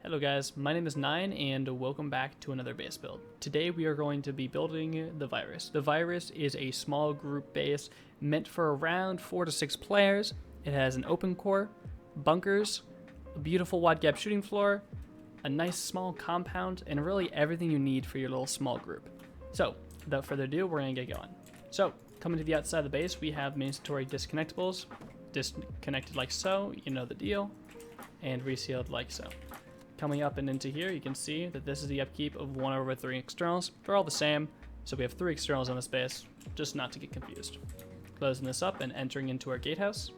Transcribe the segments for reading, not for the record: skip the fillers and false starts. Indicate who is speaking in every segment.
Speaker 1: Hello guys, my name is Nine and welcome back to another base build. Today we are going to be building the Virus. The Virus is a small group base meant for around 4 to 6 players. It has an open core, bunkers, a beautiful wide gap shooting floor, a nice small compound, and really everything you need for your little small group. So without further ado, we're going to get going. So coming to the outside of the base, we have mandatory disconnectables, disconnected like so, you know the deal, and resealed like so. Coming up and into here, you can see that this is the upkeep of 1/3 externals. They're all the same, so we have 3 externals on this base, just not to get confused. Closing this up and entering into our gatehouse.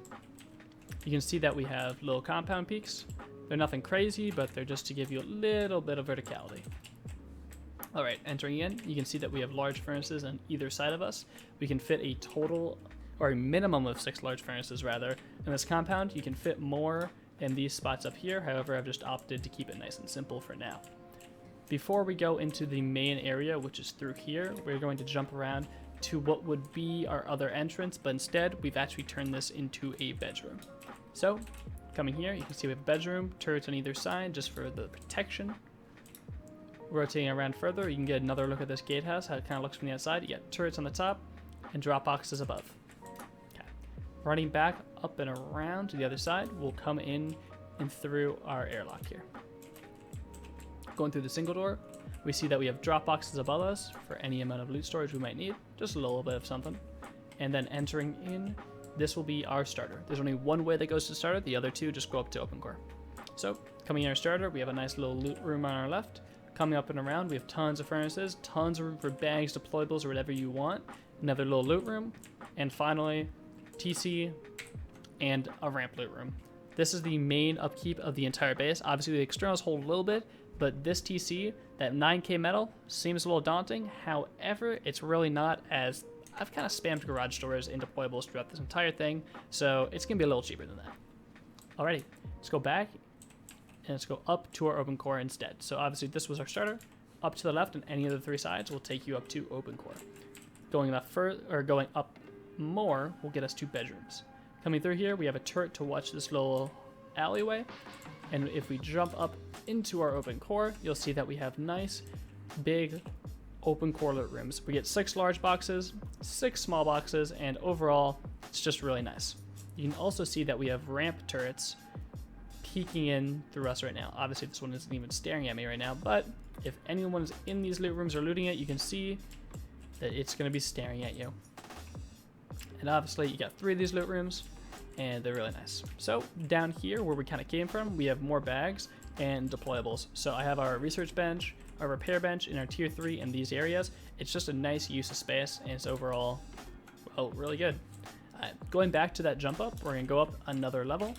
Speaker 1: You can see that we have little compound peaks. They're nothing crazy, but they're just to give you a little bit of verticality. Alright, entering in, you can see that we have large furnaces on either side of us. We can fit a total, or a minimum of 6 large furnaces rather. In this compound, you can fit more in these spots up here. However, I've just opted to keep it nice and simple for now. Before we go into the main area, which is through here, we're going to jump around to what would be our other entrance, but instead we've actually turned this into a bedroom. So coming here, you can see we have a bedroom, turrets on either side just for the protection. Rotating around further, you can get another look at this gatehouse, how it kind of looks from the outside. You get turrets on the top and drop boxes above. Running back up and around to the other side, we'll come in and through our airlock here. Going through the single door, we see that we have drop boxes above us for any amount of loot storage we might need, just a little bit of something. And then entering in, this will be our starter. There's only one way that goes to starter, the other two just go up to open core. So coming in our starter, we have a nice little loot room on our left. Coming up and around, we have tons of furnaces, tons of room for bags, deployables, or whatever you want. Another little loot room. And finally, TC, and a ramp loot room. This is the main upkeep of the entire base. Obviously the externals hold a little bit, but this TC, that 9k metal, seems a little daunting. However, it's really not, as I've kind of spammed garage doors and deployables throughout this entire thing, so it's going to be a little cheaper than that. Alrighty, let's go back and let's go up to our open core instead. So obviously this was our starter. Up to the left and any of the 3 sides will take you up to open core. Going up further, or going up more will get us 2 bedrooms. Coming through here, we have a turret to watch this little alleyway, and if we jump up into our open core, you'll see that we have nice big open core loot rooms. We get 6 large boxes, 6 small boxes, and overall it's just really nice. You can also see that we have ramp turrets peeking in through us right now. Obviously this one isn't even staring at me right now, but if anyone's in these loot rooms or looting it, you can see that it's going to be staring at you. And obviously you got 3 of these loot rooms and they're really nice. So down here where we kind of came from, we have more bags and deployables. So I have our research bench, our repair bench, and our tier 3 in these areas. It's just a nice use of space and it's overall, well, really good. Going back to that jump up, we're going to go up another level.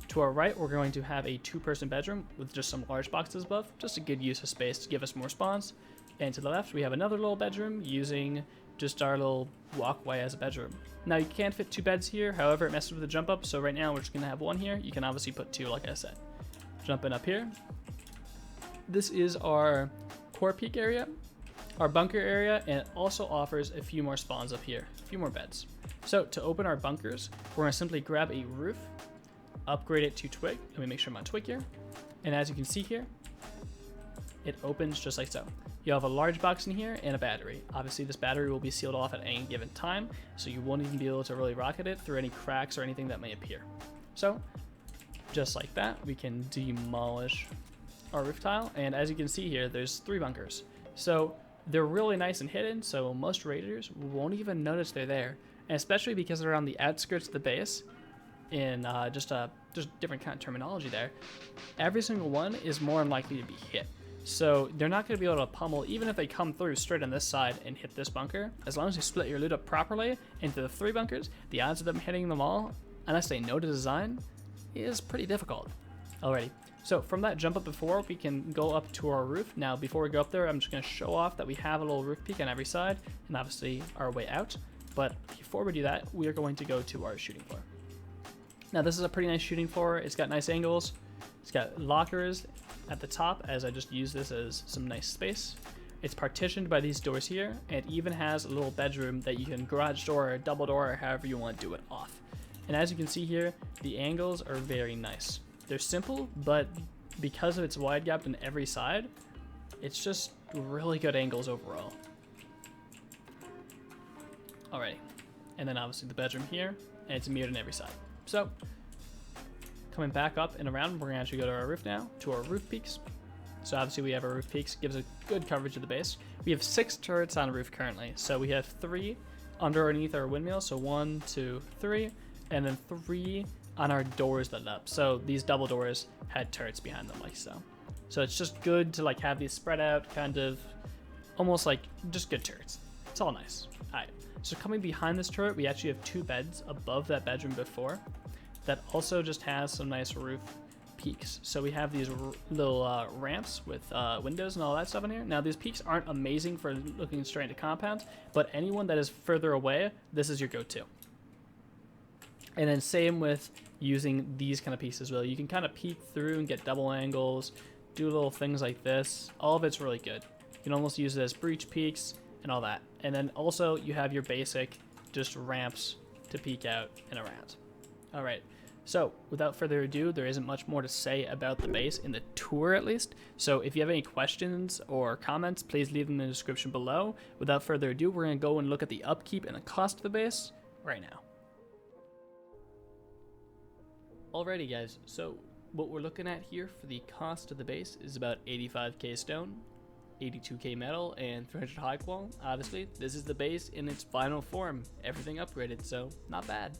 Speaker 1: To our right, we're going to have a 2-person bedroom with just some large boxes above. Just a good use of space to give us more spawns. And to the left, we have another little bedroom using just our little walkway as a bedroom. Now you can't fit 2 beds here, however it messes with the jump up, so right now we're just gonna have 1 here. You can obviously put 2 like I said. Jumping up here. This is our core peak area, our bunker area, and it also offers a few more spawns up here, a few more beds. So to open our bunkers, we're gonna simply grab a roof, upgrade it to twig. Let me make sure I'm on twig here. And as you can see here, it opens just like so. You have a large box in here and a battery. Obviously this battery will be sealed off at any given time, so you won't even be able to really rocket it through any cracks or anything that may appear. So just like that, we can demolish our roof tile, and as you can see here, there's 3 bunkers. So they're really nice and hidden, so most raiders won't even notice they're there, and especially because they're on the outskirts of the base, in just different kind of terminology there, every single one is more unlikely to be hit. So they're not going to be able to pummel, even if they come through straight on this side and hit this bunker. As long as you split your loot up properly into the 3 bunkers, the odds of them hitting them all, unless they know the design, is pretty difficult. Alrighty, so from that jump up before, we can go up to our roof. Now before we go up there, I'm just going to show off that we have a little roof peak on every side, and obviously our way out. But before we do that, we are going to go to our shooting floor. Now this is a pretty nice shooting floor. It's got nice angles. It's got lockers at the top, as I just use this as some nice space. It's partitioned by these doors here, and it even has a little bedroom that you can garage door or double door or however you want to do it off. And as you can see here, the angles are very nice. They're simple, but because of its wide gap in every side, it's just really good angles overall. Alrighty, and then obviously the bedroom here, and it's mirrored on every side. So, coming back up and around, we're gonna actually go to our roof now, to our roof peaks. So obviously we have our roof peaks, gives a good coverage of the base. We have 6 turrets on the roof currently, so we have 3 underneath our windmill, so 1, 2, 3, and then 3 on our doors lit up. So these double doors had turrets behind them like so. So it's just good to like have these spread out, kind of almost like just good turrets. It's all nice. Alright, so coming behind this turret, we actually have 2 beds above that bedroom before that also just has some nice roof peaks. So we have these little ramps with windows and all that stuff in here. Now these peaks aren't amazing for looking straight into compounds, but anyone that is further away, this is your go-to. And then same with using these kind of peaks as well. You can kind of peek through and get double angles, do little things like this. All of it's really good. You can almost use it as breach peaks and all that. And then also you have your basic just ramps to peek out and around. All right. So without further ado, there isn't much more to say about the base in the tour at least. So if you have any questions or comments, please leave them in the description below. Without further ado, we're going to go and look at the upkeep and the cost of the base right now. Alrighty guys, so what we're looking at here for the cost of the base is about 85k stone, 82k metal, and 300 high qual. Obviously, this is the base in its final form, everything upgraded, so not bad.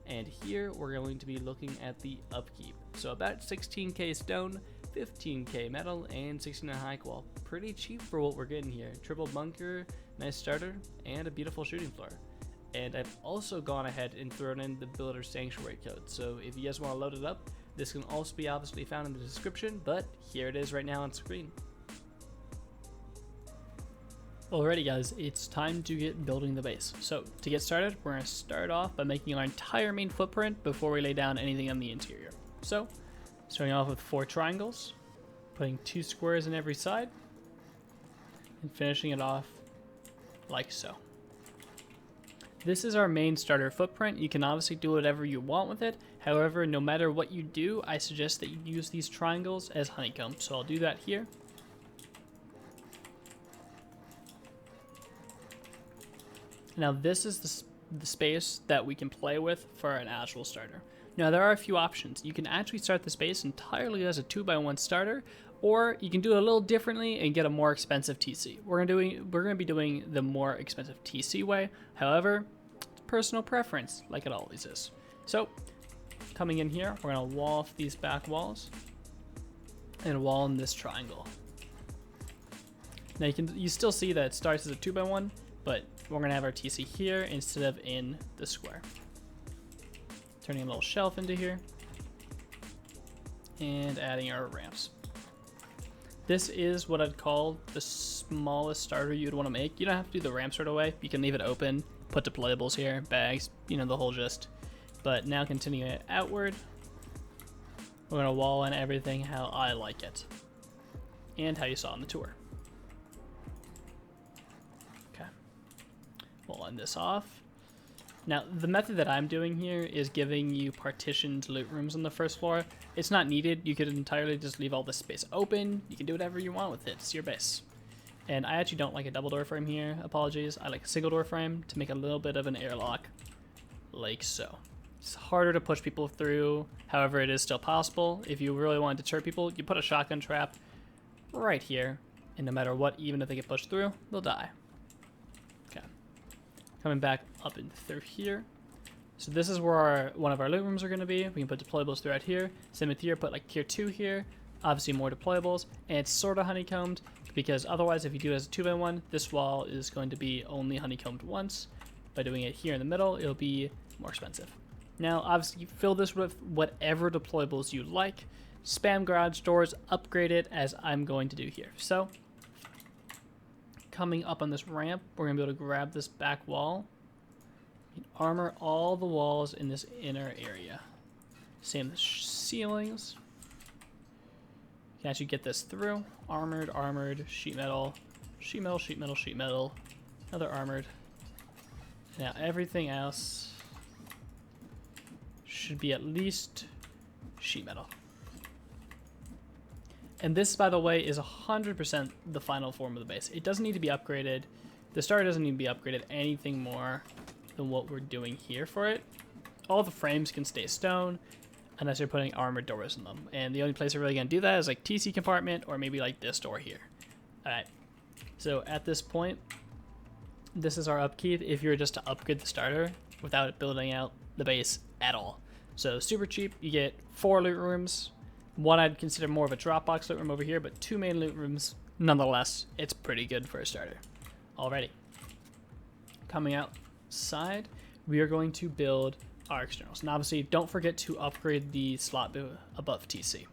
Speaker 1: And here we're going to be looking at the upkeep. So about 16k stone, 15k metal, and 16 high qual. Pretty cheap for what we're getting here. Triple bunker, nice starter, and a beautiful shooting floor. And I've also gone ahead and thrown in the builder sanctuary code. So if you guys want to load it up, this can also be obviously found in the description, but here it is right now on screen. Alrighty guys, it's time to get building the base. So to get started, we're going to start off by making our entire main footprint before we lay down anything on the interior. So starting off with 4 triangles, putting 2 squares in every side, and finishing it off like so. This is our main starter footprint. You can obviously do whatever you want with it. However, no matter what you do, I suggest that you use these triangles as honeycomb. So I'll do that here. Now this is the space that we can play with for an actual starter. Now there are a few options. You can actually start the space entirely as a 2x1 starter, or you can do it a little differently and get a more expensive TC. We're gonna be doing the more expensive TC way. However, it's personal preference, like it always is. So, coming in here, we're gonna wall off these back walls and wall in this triangle. Now you still see that it starts as a 2x1, but we're gonna have our TC here instead of in the square. Turning a little shelf into here and adding our ramps. This is what I'd call the smallest starter you'd want to make. You don't have to do the ramps right away. You can leave it open, put deployables here, bags, you know, the whole gist. But now continuing it outward, we're going to wall in everything how I like it and how you saw in the tour. Okay, we'll end this off. Now, the method that I'm doing here is giving you partitioned loot rooms on the first floor. It's not needed. You could entirely just leave all this space open. You can do whatever you want with it. It's your base. And I actually don't like a double door frame here. Apologies. I like a single door frame to make a little bit of an airlock, like so. It's harder to push people through. However, it is still possible. If you really want to deter people, you put a shotgun trap right here. And no matter what, even if they get pushed through, they'll die. Okay. Coming back up and through here. So this is where one of our loot rooms are going to be. We can put deployables throughout here. Same with here, put like tier 2 here. Obviously more deployables. And it's sort of honeycombed because otherwise if you do it as a 2x1, this wall is going to be only honeycombed once. By doing it here in the middle, it'll be more expensive. Now obviously you fill this with whatever deployables you like. Spam garage doors, upgrade it as I'm going to do here. So coming up on this ramp, we're going to be able to grab this back wall and armor all the walls in this inner area. Same with ceilings. You can actually get this through. Armored, armored, sheet metal, sheet metal, sheet metal, sheet metal, another armored. Now everything else should be at least sheet metal. And this, by the way, is 100% the final form of the base. It doesn't need to be upgraded. The starter doesn't need to be upgraded anything more than what we're doing here for it. All the frames can stay stone unless you're putting armored doors in them. And the only place we're really going to do that is like TC compartment or maybe like this door here. Alright, so at this point, this is our upkeep if you were just to upgrade the starter without building out the base at all. So super cheap, you get 4 loot rooms. One I'd consider more of a Dropbox loot room over here, but 2 main loot rooms. Nonetheless, it's pretty good for a starter. Alrighty. Coming outside, we are going to build our externals. And obviously, don't forget to upgrade the slot above TC.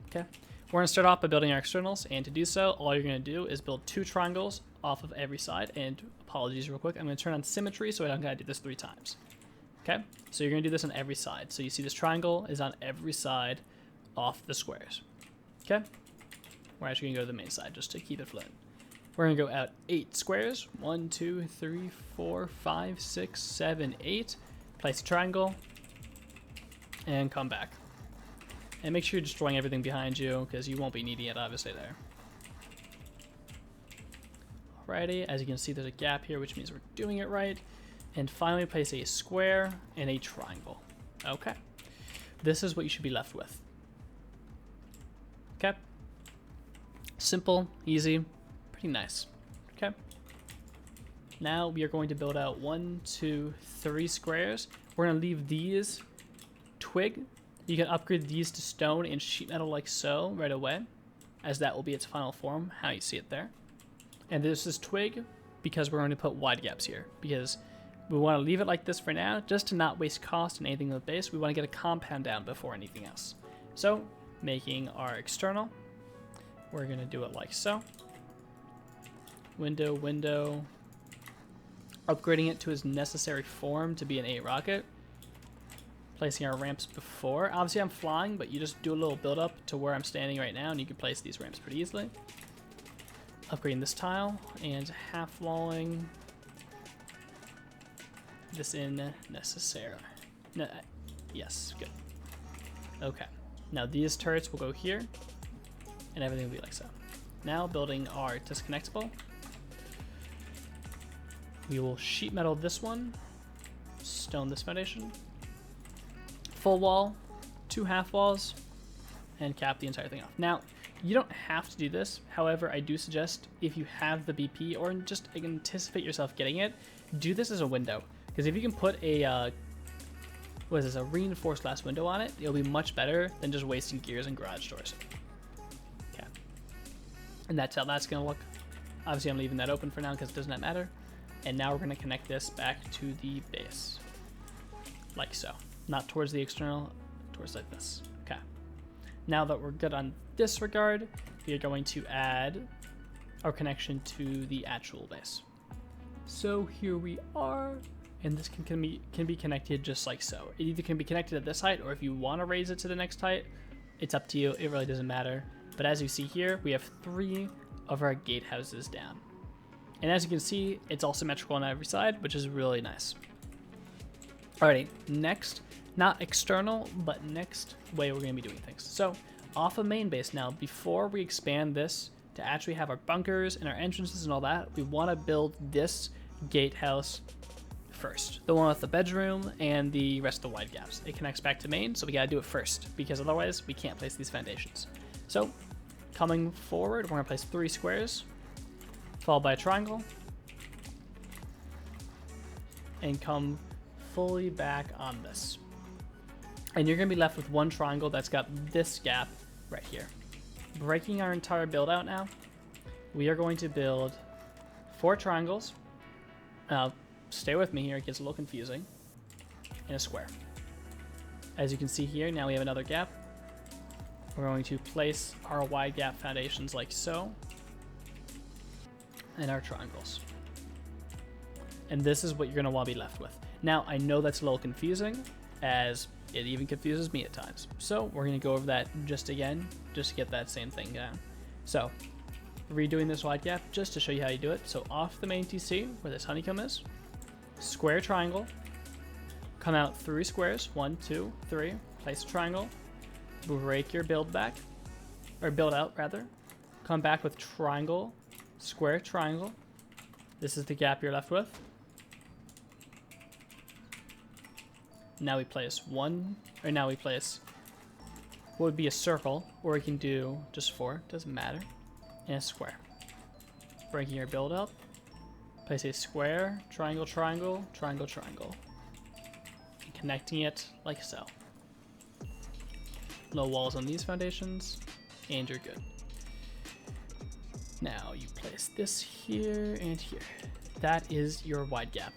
Speaker 1: Okay? We're going to start off by building our externals, and to do so, all you're going to do is build 2 triangles off of every side. And apologies real quick, I'm going to turn on symmetry so I don't got to do this 3 times. Okay? So you're going to do this on every side. So you see this triangle is on every side off the squares. Okay? We're actually going to go to the main side just to keep it floating. We're going to go out 8 squares. 1, 2, 3, 4, 5, 6, 7, 8. Place a triangle. And come back. And make sure you're destroying everything behind you because you won't be needing it obviously there. Alrighty, as you can see there's a gap here which means we're doing it right. And finally place a square and a triangle. Okay. This is what you should be left with. Okay. Simple, easy, pretty nice. Okay. Now we are going to build out 1, 2, 3 squares. We're going to leave these twig. You can upgrade these to stone and sheet metal like so right away, as that will be its final form, how you see it there. And this is twig because we're going to put wide gaps here, because we want to leave it like this for now, just to not waste cost in anything with base. We want to get a compound down before anything else. So, making our external, we're going to do it like so. Window, window. Upgrading it to its necessary form to be an 8 rocket. Placing our ramps before. Obviously I'm flying, but you just do a little build up to where I'm standing right now and you can place these ramps pretty easily. Upgrading this tile and half walling this in necessary. No, yes, good. Okay. Now these turrets will go here and everything will be like so. Now building our disconnectable. We will sheet metal this one, stone this foundation, full wall, 2 half walls, and cap the entire thing off. Now, you don't have to do this. However, I do suggest if you have the BP or just anticipate yourself getting it, do this as a window. Because if you can put a, what is this, a reinforced glass window on it, it'll be much better than just wasting gears and garage doors. Okay. And that's how that's going to look. Obviously, I'm leaving that open for now because it does not matter. And now we're going to connect this back to the base. Like so. Not towards the external, towards like this. Okay. Now that we're good on this regard, we are going to add our connection to the actual base. So here we are. And this can be connected just like so. It either can be connected at this height, or if you want to raise it to the next height, it's up to you. It really doesn't matter. But as you see here, we have 3 of our gatehouses down. And as you can see, it's all symmetrical on every side, which is really nice. Alrighty, next, not external, but next way we're going to be doing things. So, off of main base now, before we expand this to actually have our bunkers and our entrances and all that, we want to build this gatehouse first. The one with the bedroom and the rest of the wide gaps. It connects back to main, so we got to do it first, because otherwise we can't place these foundations. So, coming forward, we're going to place 3 squares, followed by a triangle, and come fully back on this. And you're going to be left with 1 triangle that's got this gap right here. Breaking our entire build out now, we are going to build 4 triangles. Stay with me here, it gets a little confusing. In a square. As you can see here, now we have another gap. We're going to place our wide gap foundations like so. And our triangles. And this is what you're going to want to be left with. Now, I know that's a little confusing, as it even confuses me at times. So, we're going to go over that just again, just to get that same thing down. So, redoing this wide gap, just to show you how you do it. So, off the main TC, where this honeycomb is, square triangle, come out 3 squares, 1, 2, 3, place a triangle, break your build back, or build out rather. Come back with triangle, square, triangle. This is the gap you're left with. Now we place what would be a circle, or we can do just 4, doesn't matter, and a square. Breaking your build up, place a square, triangle, triangle, triangle, triangle, and connecting it like so. No walls on these foundations, and you're good. Now you place this here and here. That is your wide gap.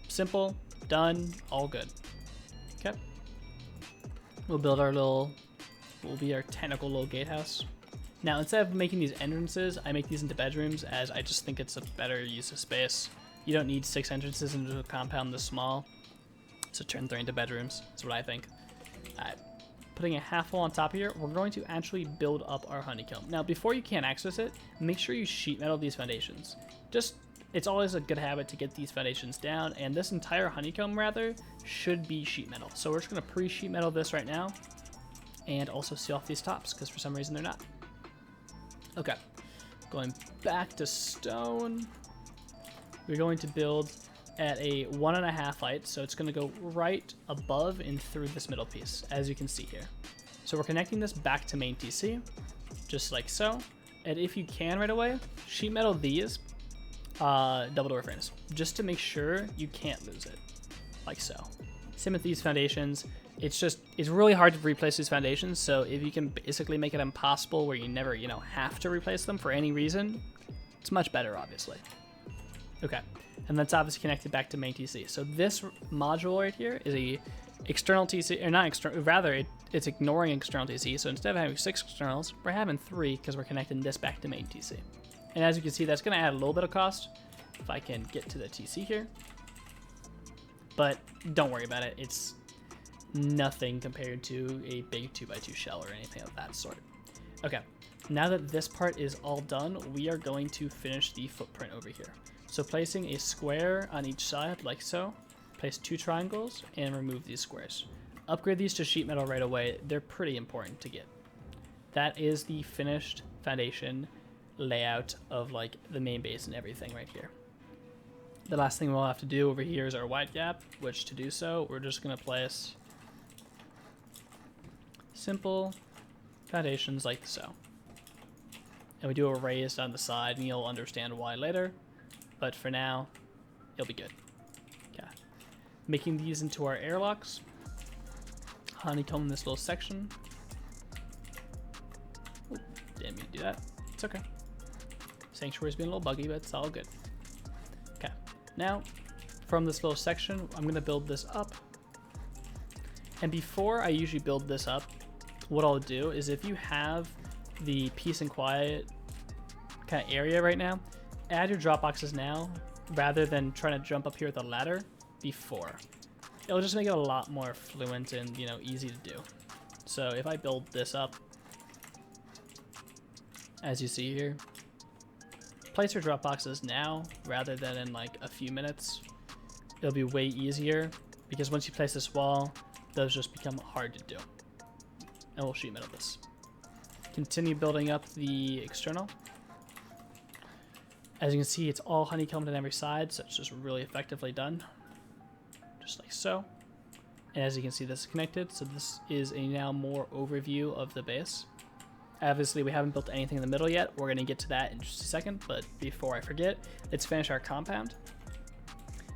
Speaker 1: Simple, done, all good. Okay. We'll build our little, will be our technical little gatehouse. Now, instead of making these entrances, I make these into bedrooms, as I just think it's a better use of space. You don't need 6 entrances into a compound this small, so turn 3 into bedrooms. That's what I think. Alright, putting a half wall on top of here, we're going to actually build up our honeycomb. Now, before you can access it, make sure you sheet metal these foundations. It's always a good habit to get these foundations down, and this entire honeycomb, rather, should be sheet metal. So we're just going to pre-sheet metal this right now, and also seal off these tops, because for some reason they're not. Okay, going back to stone, we're going to build at a 1.5 height, so it's going to go right above and through this middle piece, as you can see here. So we're connecting this back to main TC, just like so, and if you can right away, sheet metal these double door furnace, just to make sure you can't lose it, like so. Same with these foundations. It's really hard to replace these foundations, so if you can basically make it impossible where you never, have to replace them for any reason, it's much better, obviously. Okay, and that's obviously connected back to main TC. So this module right here is a external TC, or not external, rather it's ignoring external TC. So instead of having 6 externals, we're having 3 because we're connecting this back to main TC. And as you can see, that's going to add a little bit of cost if I can get to the TC here. But don't worry about it. It's nothing compared to a big 2x2 shell or anything of that sort. Okay, now that this part is all done, we are going to finish the footprint over here. So placing a square on each side like so, place 2 triangles and remove these squares. Upgrade these to sheet metal right away. They're pretty important to get. That is the finished foundation layout of like the main base and everything right here. The last thing we'll have to do over here is our wide gap, which to do so, we're just going to place simple foundations like so. And we do a raised on the side, and you'll understand why later. But for now, you'll be good. Okay. Making these into our airlocks. Honeycomb this little section. Ooh, didn't mean to do that. It's okay. Sanctuary's being a little buggy, but it's all good. Okay. Now, from this little section, I'm going to build this up. And before I usually build this up, what I'll do is if you have the peace and quiet kind of area right now, add your drop boxes now rather than trying to jump up here with a ladder before. It'll just make it a lot more fluent and, easy to do. So if I build this up, as you see here, place your drop boxes now rather than in like a few minutes. It'll be way easier because once you place this wall, those just become hard to do. And we'll sheet metal this. Continue building up the external. As you can see, it's all honeycombed on every side, so it's just really effectively done. Just like so. And as you can see, this is connected, so this is a now more overview of the base. Obviously, we haven't built anything in the middle yet. We're going to get to that in just a second, but before I forget, let's finish our compound.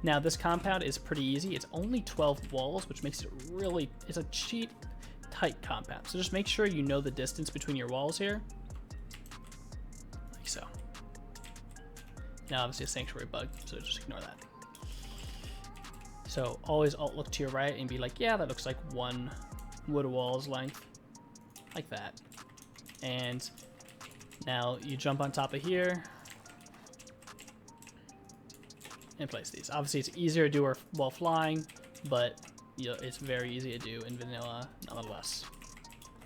Speaker 1: Now, this compound is pretty easy. It's only 12 walls, which makes it really, it's a cheat tight compound. So just make sure you know the distance between your walls here. Like so. Now, obviously, a sanctuary bug, so just ignore that. So always alt look to your right and be like, yeah, that looks like 1 wood wall's length. Like that. And now you jump on top of here and place these. Obviously, it's easier to do while flying, but it's very easy to do in vanilla nonetheless.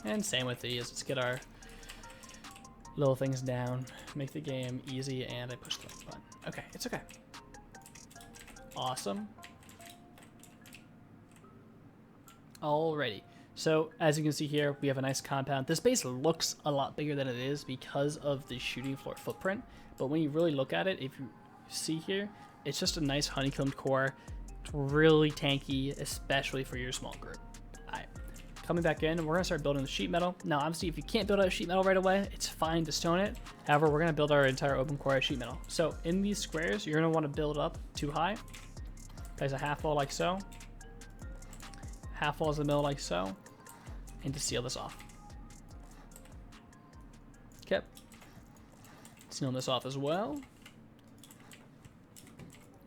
Speaker 1: And same with these. Let's get our little things down, make the game easy, and I pushed the button. Okay, it's okay. Awesome. Alrighty. So as you can see here, we have a nice compound. This base looks a lot bigger than it is because of the shooting floor footprint. But when you really look at it, if you see here, it's just a nice honeycombed core. It's really tanky, especially for your small group. Alright, coming back in, we're gonna start building the sheet metal. Now, obviously, if you can't build out sheet metal right away, it's fine to stone it. However, we're gonna build our entire open core as sheet metal. So in these squares, you're gonna want to build up too high. Place a half wall like so. Half walls in the middle like so. And to seal this off. Okay. Sealing this off as well.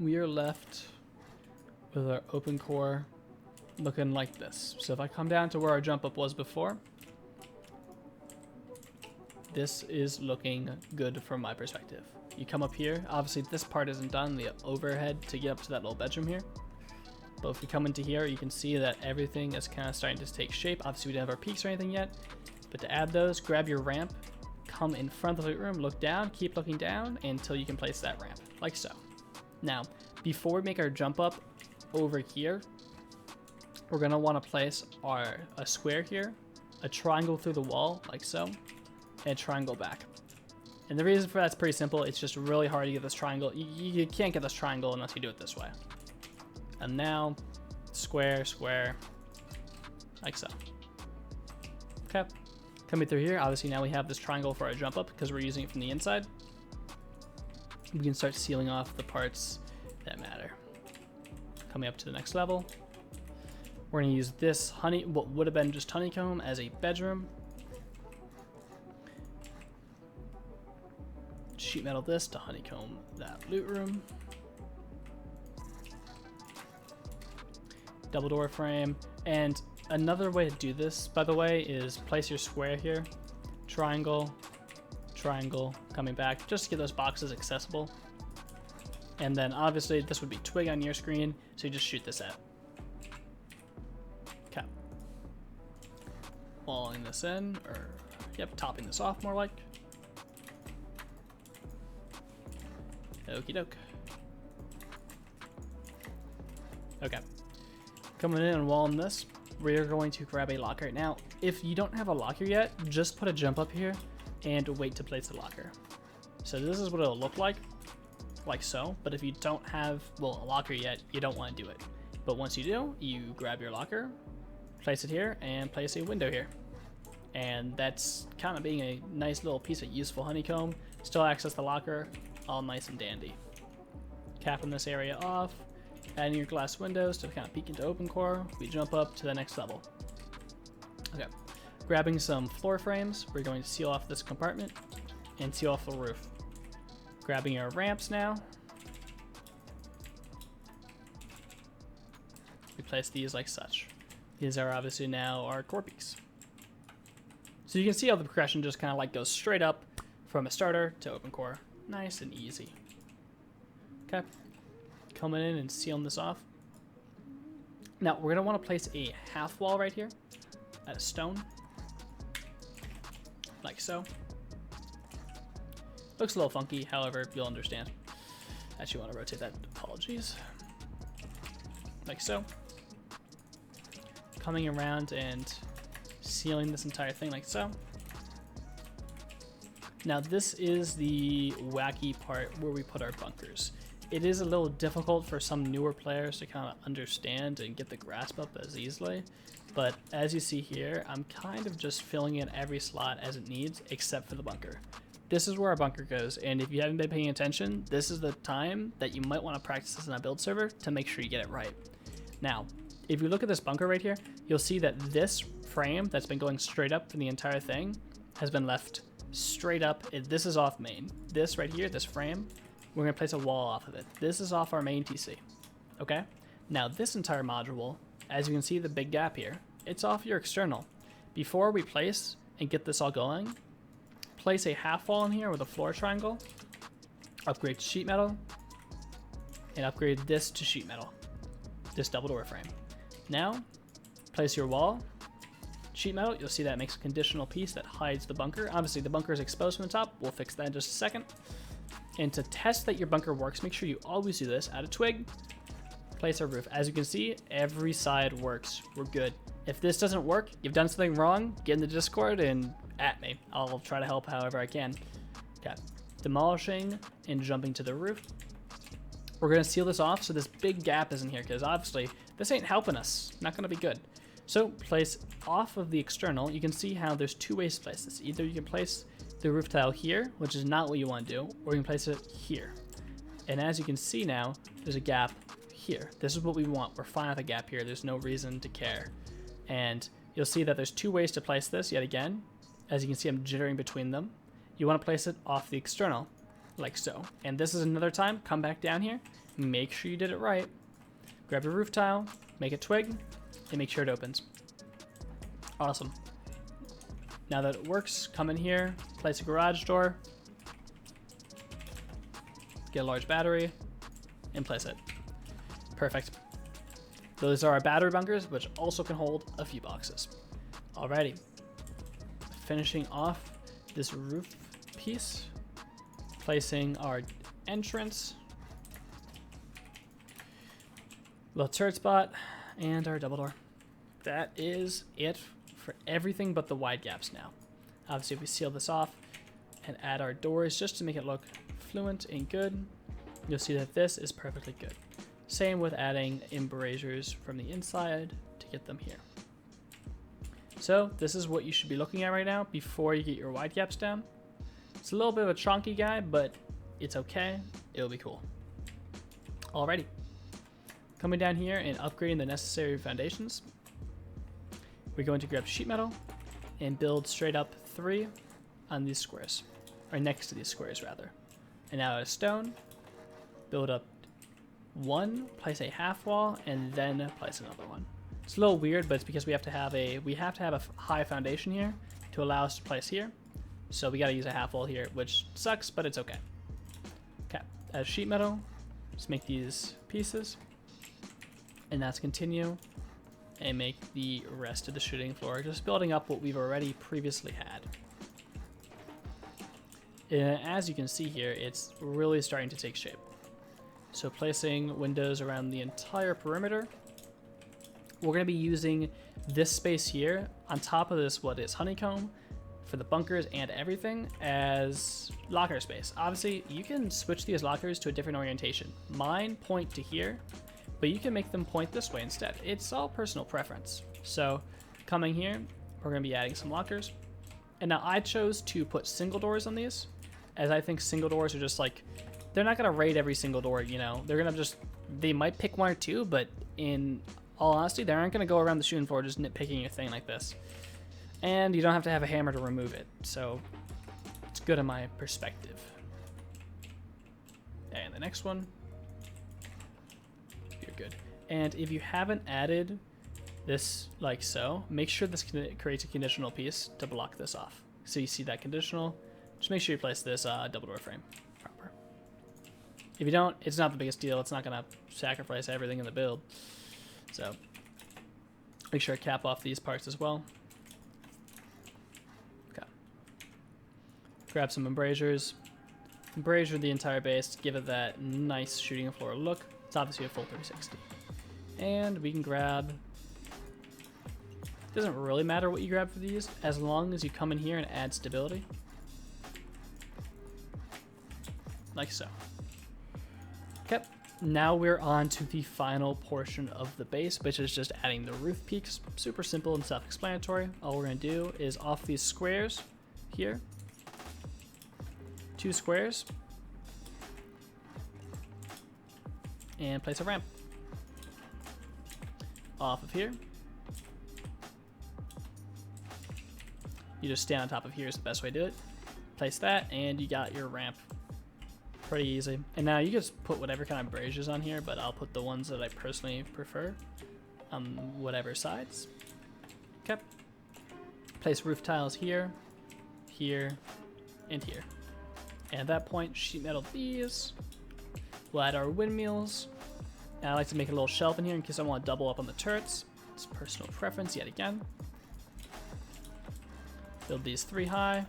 Speaker 1: We are left with our open core looking like this. So if I come down to where our jump up was before, this is looking good from my perspective. You come up here, obviously this part isn't done, the overhead to get up to that little bedroom here. But if we come into here, you can see that everything is kind of starting to take shape. Obviously we don't have our peaks or anything yet, but to add those, grab your ramp, come in front of the loot room, look down, keep looking down until you can place that ramp, like so. Now, before we make our jump up over here, we're gonna want to place a square here, a triangle through the wall, like so, and a triangle back. And the reason for that's pretty simple. It's just really hard to get this triangle. You can't get this triangle unless you do it this way. And now, square, square, like so. Okay, coming through here, obviously now we have this triangle for our jump up because we're using it from the inside. We can start sealing off the parts that matter. Coming up to the next level, we're gonna use this what would have been just honeycomb as a bedroom. Sheet metal this to honeycomb that loot room. Double door frame. And another way to do this, by the way, is place your square here, triangle, triangle, coming back, just to get those boxes accessible. And then obviously this would be twig on your screen, so you just shoot this at. Okay. Walling this in, or yep, topping this off more like. Okie doke. Okay. Coming in and walling this, we're going to grab a locker. Now, if you don't have a locker yet, just put a jump up here and wait to place the locker. So this is what it'll look like so. But if you don't have, well, a locker yet, you don't want to do it. But once you do, you grab your locker, place it here, and place a window here. And that's kind of being a nice little piece of useful honeycomb. Still access the locker, all nice and dandy. Capping this area off. Adding your glass windows to kind of peek into open core, we jump up to the next level. Okay, grabbing some floor frames, we're going to seal off this compartment and seal off the roof. Grabbing our ramps now. We place these like such. These are obviously now our core peaks. So you can see how the progression just kind of like goes straight up from a starter to open core. Nice and easy. Okay. Coming in and sealing this off. Now we're gonna want to place a half wall right here at a stone, like so. Looks a little funky, however, you'll understand. Actually want to rotate that, apologies. Like so. Coming around and sealing this entire thing like so. Now this is the wacky part where we put our bunkers. It is a little difficult for some newer players to kind of understand and get the grasp up as easily, but as you see here, I'm kind of just filling in every slot as it needs, except for the bunker. This is where our bunker goes, and if you haven't been paying attention, this is the time that you might want to practice this in a build server to make sure you get it right. Now, if you look at this bunker right here, you'll see that this frame that's been going straight up for the entire thing has been left straight up. This is off main. This right here, this frame, we're going to place a wall off of it. This is off our main TC, okay? Now this entire module, as you can see the big gap here, it's off your external. Before we place and get this all going, place a half wall in here with a floor triangle, upgrade to sheet metal, and upgrade this to sheet metal, this double door frame. Now, place your wall, sheet metal, you'll see that makes a conditional piece that hides the bunker. Obviously the bunker is exposed from the top, we'll fix that in just a second. And to test that your bunker works, make sure you always do this. Add a twig, place our roof. As you can see, every side works. We're good. If this doesn't work, you've done something wrong, get in the Discord and at me. I'll try to help however I can. Okay, demolishing and jumping to the roof. We're gonna seal this off so this big gap isn't here, because obviously this ain't helping us. Not gonna be good. So place off of the external. You can see how there's two ways to place this. Either you can place the roof tile here, which is not what you want to do, or you can place it here. And as you can see now, there's a gap here. This is what we want. We're fine with a gap here. There's no reason to care. And you'll see that there's two ways to place this yet again. As you can see, I'm jittering between them. You want to place it off the external, like so. And this is another time, come back down here, make sure you did it right. Grab your roof tile, make a twig, and make sure it opens. Awesome. Now that it works, come in here, place a garage door, get a large battery, and place it. Perfect. Those are our battery bunkers, which also can hold a few boxes. Alrighty. Finishing off this roof piece, placing our entrance, little turret spot, and our double door. That is it for everything but the wide gaps now. Obviously, if we seal this off and add our doors just to make it look fluent and good, you'll see that this is perfectly good. Same with adding embrasures from the inside to get them here. So this is what you should be looking at right now before you get your wide gaps down. It's a little bit of a chunky guy, but it's okay. It'll be cool. Alrighty. Coming down here and upgrading the necessary foundations. We're going to grab sheet metal and build straight up 3 on these squares, or next to these squares rather. And now a stone, build up 1, place a half wall, and then place another one. It's a little weird, but it's because we have to have a high foundation here to allow us to place here. So we got to use a half wall here, which sucks, but it's okay. Okay, as sheet metal, just make these pieces, and that's continue, and make the rest of the shooting floor, just building up what we've already previously had. As you can see here, it's really starting to take shape. So placing windows around the entire perimeter. We're going to be using this space here on top of this, what is honeycomb, for the bunkers and everything, as locker space. Obviously, you can switch these lockers to a different orientation. Mine point to here, but you can make them point this way instead. It's all personal preference. So coming here, we're going to be adding some lockers. And now I chose to put single doors on these, as I think single doors are just like, they're not going to raid every single door, you know. They're going to just, they might pick 1 or 2, but in all honesty, they aren't going to go around the shooting floor just nitpicking your thing like this. And you don't have to have a hammer to remove it, so it's good in my perspective. And the next one, you're good. And if you haven't added this like so, make sure this creates a conditional piece to block this off. So you see that conditional, just make sure you place this double door frame proper. If you don't, it's not the biggest deal. It's not going to sacrifice everything in the build. So make sure to cap off these parts as well. Okay. Grab some embrasures. Embrasure the entire base to give it that nice shooting floor look. It's obviously a full 360. And we can grab, it doesn't really matter what you grab for these, as long as you come in here and add stability. Like so. Okay, now we're on to the final portion of the base, which is just adding the roof peaks. Super simple and self-explanatory. All we're gonna do is off these squares here, 2 squares, and place a ramp. Off of here. You just stand on top of here is the best way to do it. Place that, and you got your ramp. Pretty easy. And now you just put whatever kind of embrasures on here, but I'll put the ones that I personally prefer on whatever sides. Okay. Place roof tiles here, here, and here. And at that point, sheet metal these. We'll add our windmills. And I like to make a little shelf in here in case I want to double up on the turrets. It's personal preference yet again. Build these 3 high.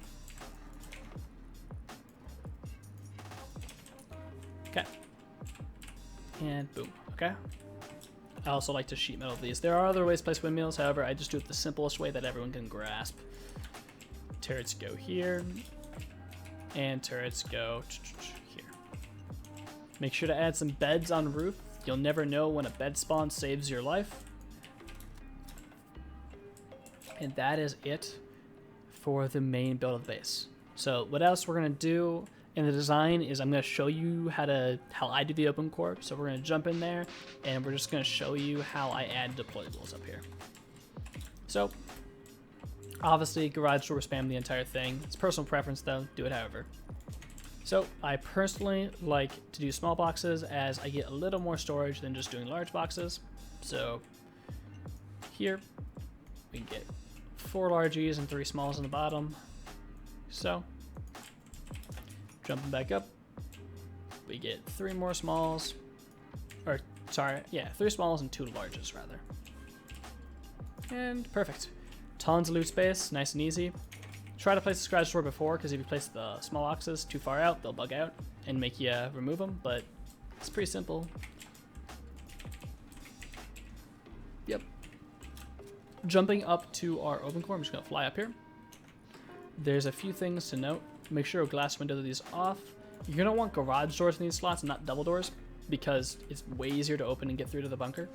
Speaker 1: Okay. And boom, okay? I also like to sheet metal these. There are other ways to place windmills, however, I just do it the simplest way that everyone can grasp. Turrets go here, and turrets go here. Make sure to add some beds on roof. You'll never know when a bed spawn saves your life. And that is it for the main build of the base. So what else we're going to do in the design is I'm going to show you how I do the open core. So we're going to jump in there and we're just going to show you how I add deployables up here. So obviously garage door spam the entire thing. It's personal preference though, do it however. So I personally like to do small boxes as I get a little more storage than just doing large boxes. So here we can get 4 largies and 3 smalls on the bottom. So jumping back up, we get 3 more smalls, or sorry, yeah, 3 smalls and 2 larges rather. And perfect. Tons of loot space, nice and easy. Try to place the garage door before, because if you place the small boxes too far out, they'll bug out and make you remove them, but it's pretty simple. Yep. Jumping up to our open core, I'm just going to fly up here. There's a few things to note. Make sure a glass window of these off. You're going to want garage doors in these slots and not double doors because it's way easier to open and get through to the bunker.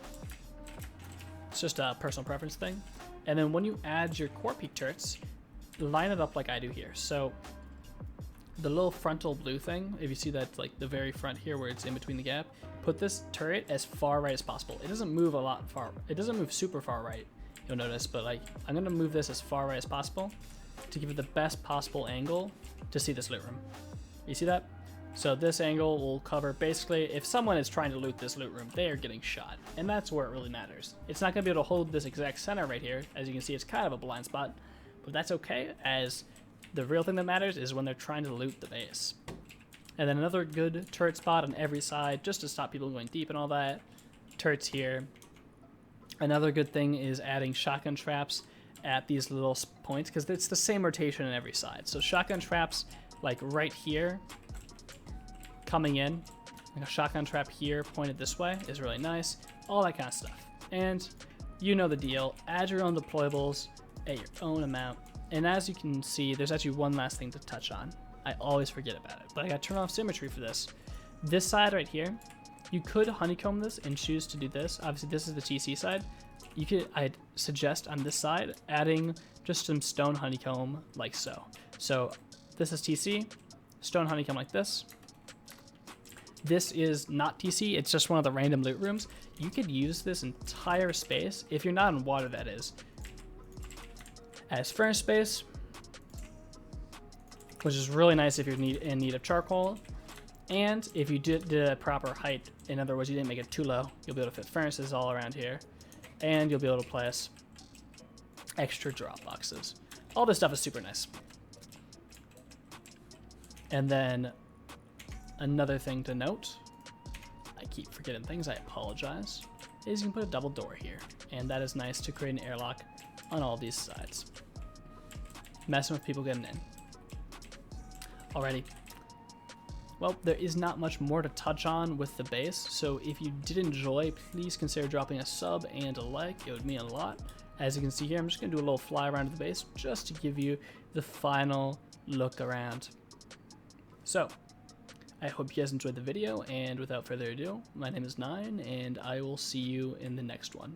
Speaker 1: It's just a personal preference thing. And then when you add your core peak turrets, line it up like I do here. So the little frontal blue thing, if you see that like the very front here where it's in between the gap, put this turret as far right as possible. It doesn't move it doesn't move super far right, you'll notice, but like I'm going to move this as far right as possible to give it the best possible angle to see this loot room. You see that? So this angle will cover basically if someone is trying to loot this loot room, they are getting shot, and that's where it really matters. It's not going to be able to hold this exact center right here. As you can see, it's kind of a blind spot, but that's okay, as the real thing that matters is when they're trying to loot the base. And then another good turret spot on every side just to stop people going deep and all that. Turrets here. Another good thing is adding shotgun traps at these little points because it's the same rotation on every side. So shotgun traps like right here coming in, like a shotgun trap here pointed this way is really nice. All that kind of stuff. And you know the deal. Add your own deployables at your own amount. And as you can see, there's actually one last thing to touch on. I always forget about it, but I got to turn off symmetry for this. This side right here, you could honeycomb this and choose to do this. Obviously this is the TC side. I'd suggest on this side adding just some stone honeycomb like so. So this is TC, stone honeycomb like this. This is not TC, it's just one of the random loot rooms. You could use this entire space, if you're not in water that is, as furnace space, which is really nice if you're in need of charcoal. And if you did a proper height, in other words, you didn't make it too low, you'll be able to fit furnaces all around here. And you'll be able to place extra drop boxes. All this stuff is super nice. And then another thing to note, I keep forgetting things, I apologize, is you can put a double door here. And that is nice to create an airlock on all these sides. Messing with people getting in. Alrighty. Well, there is not much more to touch on with the base, so if you did enjoy, please consider dropping a sub and a like. It would mean a lot. As you can see here, I'm just going to do a little fly around the base just to give you the final look around. So, I hope you guys enjoyed the video, and without further ado, my name is Nine, and I will see you in the next one.